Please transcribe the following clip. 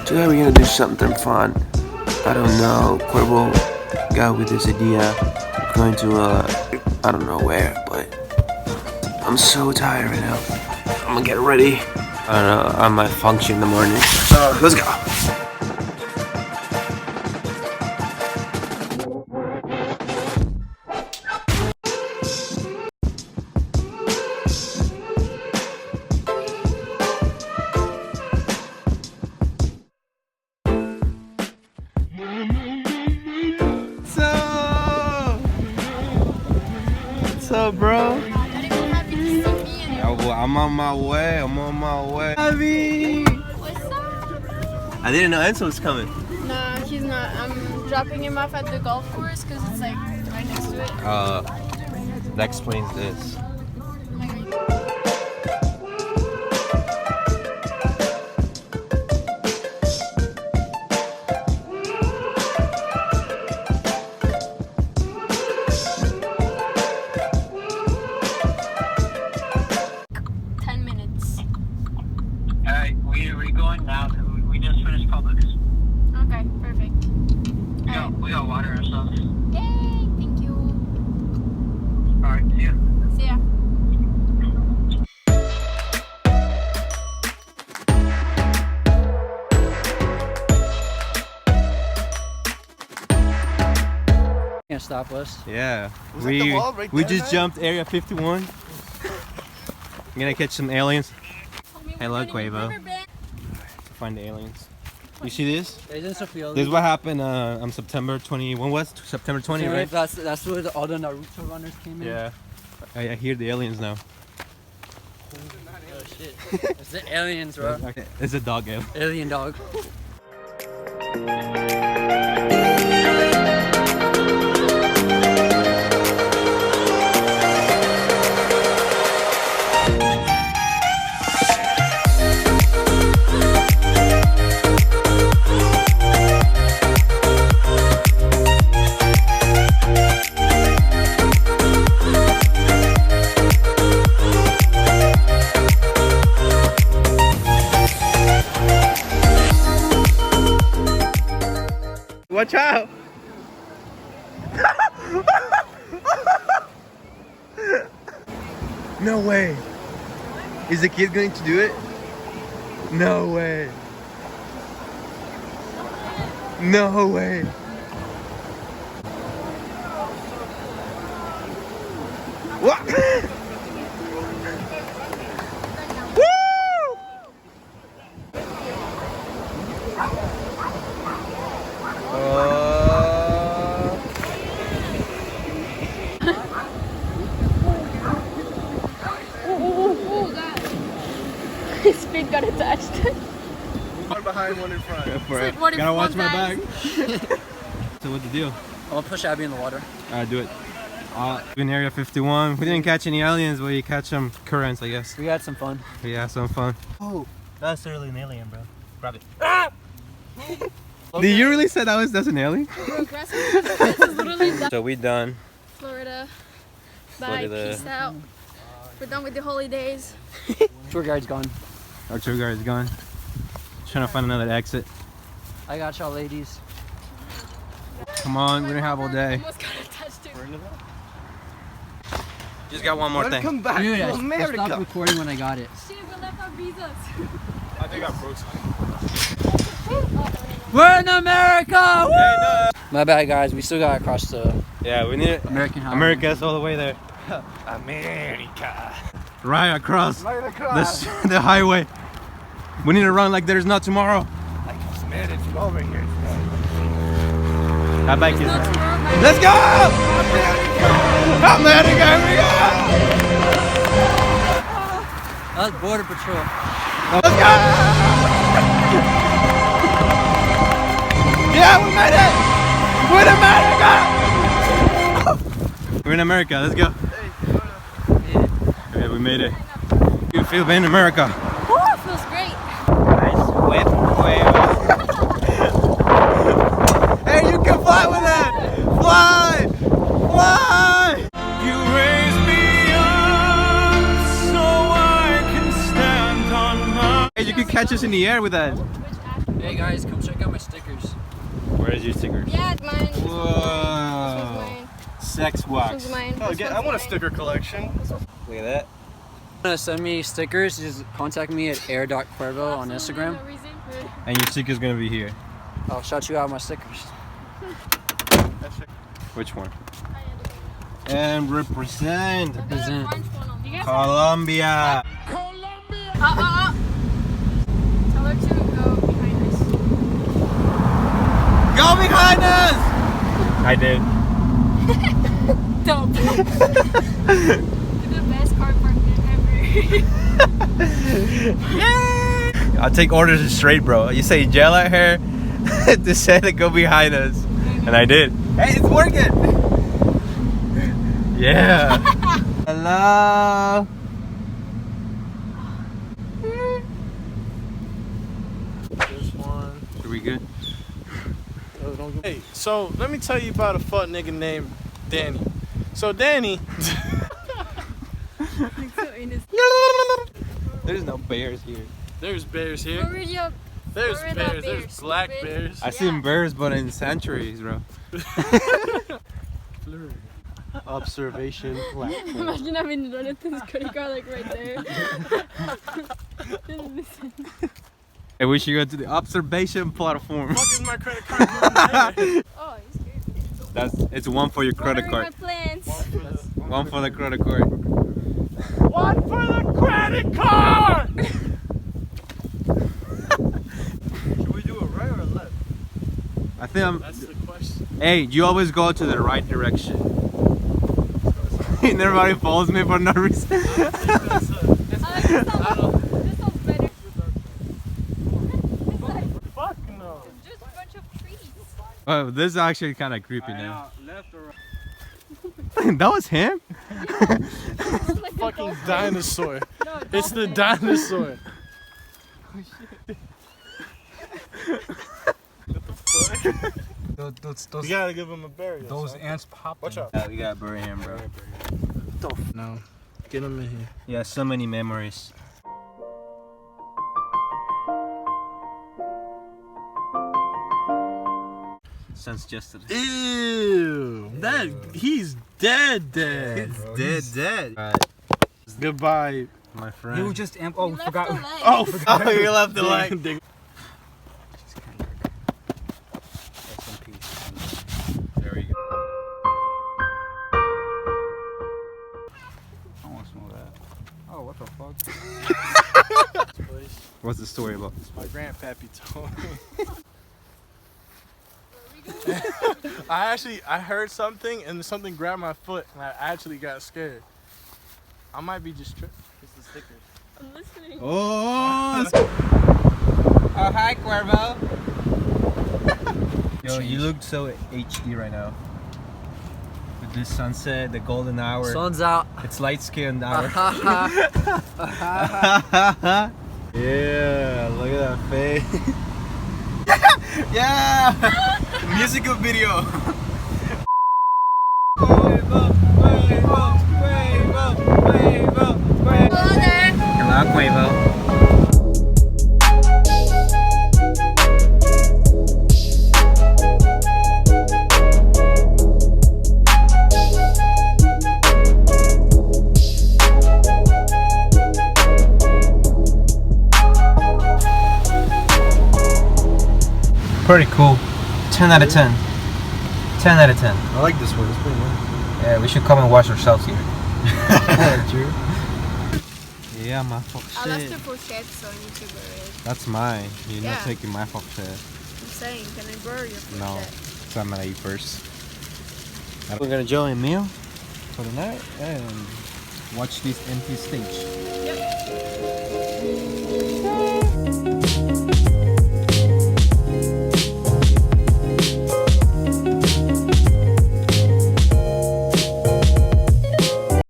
Today we're gonna do something fun. I don't know. Cuervo got with this idea. We're going to I don't know where, but I'm so tired right now. I'm gonna get ready. I don't know. I might function in the morning. So let's go. What's up, bro? I'm on my way. Abby! What's up? I didn't know Enzo was coming. No, he's not. I'm dropping him off at the golf course because it's like right next to it. That explains this. We're going now because we just finished Publix. Okay, perfect. We got water and stuff. Yay, thank you. Alright, see ya. See ya. Can't stop us. Yeah. Was that the wall right we there, just man? jumped Area 51. I'm gonna catch some aliens. Hello, Quavo. Find the aliens. You see this? This is what happened on September 20. When was September 20, right? That's where all the Naruto runners came in. Yeah. I hear the aliens now. Oh shit. It's the aliens, bro. It's a dog alien. Alien dog. Watch out! No way! Is the kid going to do it? No way! No way! What? His feet got attached. One behind, one in front. Like, what if Gotta watch one my dies? back. So what's the deal? I'll push Abby in the water. Alright, do it. In Area 51, we didn't catch any aliens, but we catch some currents, I guess. We had some fun. We had some fun. Oh, that's certainly an alien, bro. Grab it. Did you really say that's an alien? Bro, grass is literally done. So we done. Florida. Bye, Florida. peace out. We're done with the holidays. Tour guide's gone. Our tour guide is gone. Trying to find another exit. I got y'all ladies. Come on, we don't have all day. Almost got attached to. Just got one more Let it thing. come back Dude, to I America. stopped recording when I got it. Shit, we left our visas. I think I broke something. We're in America! Woo! Hey, no. My bad, guys. We still gotta cross the Yeah, we need it. American highway. America's all the way there. America. Right across Right across. the highway. We need to run like there's no tomorrow. I can smell it from over here. That bike is. No tomorrow, man. Let's go! America, here we go! That's Border Patrol. Let's go! Yeah, we made it! We're in America! We're in America, let's go. Yeah, we made it. You feel being in America? Woo, it feels great. Nice whip, Hey, you can fly with it! Fly! Fly! You raise me up so I can catch us in the air with that. Hey guys, come check out my stickers. Where's your stickers? Yeah, it's mine. Whoa. Mine. Sex This wax. one's mine. Oh, This I one's want a mine. sticker collection. Look at that. Want to send me stickers? Just contact me at air.cuervo on Absolutely Instagram. no reason for- And your sticker's gonna be here. I'll shout you out my stickers. Which one? I had to- And represent I got a Represent. French one on. You guys Colombia. Tell her to go behind us. Go behind us! I did. Dope. The best car parking ever. I'll take orders straight, bro. You say gel at her to say to go behind us. And I did. Hey, it's working! Yeah. Hello. This one. Are we good? Hey, so let me tell you about a fuck nigga named Danny. So Danny. There's no bears here. There's bears Where here. were you? There's where were the bears. There's bears, black stupid? bears. I seen bears, but in sanctuaries, bro. Observation platform. Imagine having done it to this credit card like right there. Hey, we should go to the observation platform. Fuck is my credit card doing there? Oh, you scared. It's one for your credit What are card. my plans? One for the credit card. One for the credit card! Should we do a right or a left? I think I'm. That's the question. Hey, you always go to the right direction. And everybody follows me for no reason. This sounds better. Fuck no. It's just a bunch of trees. Oh, this is actually kind of creepy now. Left or right? That was him? Like a Fucking dolphin. dinosaur. No, It's the dolphin. dinosaur. Those You gotta give him a burial. those son. ants pop. Watch out. Yeah, we gotta bury him, bro. No. Get him in here. Yeah, so many memories. Since yesterday. Ew. That he's dead. Dead. Alright, Goodbye, my friend. You just oh, You left forgot. the leg. Oh, Oh, you left the light. Dig- There we go. I want to smell that. Oh, what the fuck? What's the story about? My grandpappy told me. I heard something and something grabbed my foot and I actually got scared. I might be just tripping. It's the sticker. I'm listening. Oh, hi, Cuervo. Yo, you look so HD right now. With this sunset, the golden hour. Sun's out. It's light skinned hour. Haha. Yeah, look at that face. Yeah! Musical video. Hello there. Hello, Quavo. Pretty cool. 10 out of 10. 10 out of 10. I like this one. It's pretty nice. Yeah, we should come and wash ourselves here. True. Yeah, my fuck I'll have shit. to post shirts on YouTube already. That's mine. You're not Yeah. taking my fuck shit. I'm saying, can I borrow your post No. shirt? So I'm gonna eat first. We're gonna enjoy a meal for the night and watch this empty stage. Yep.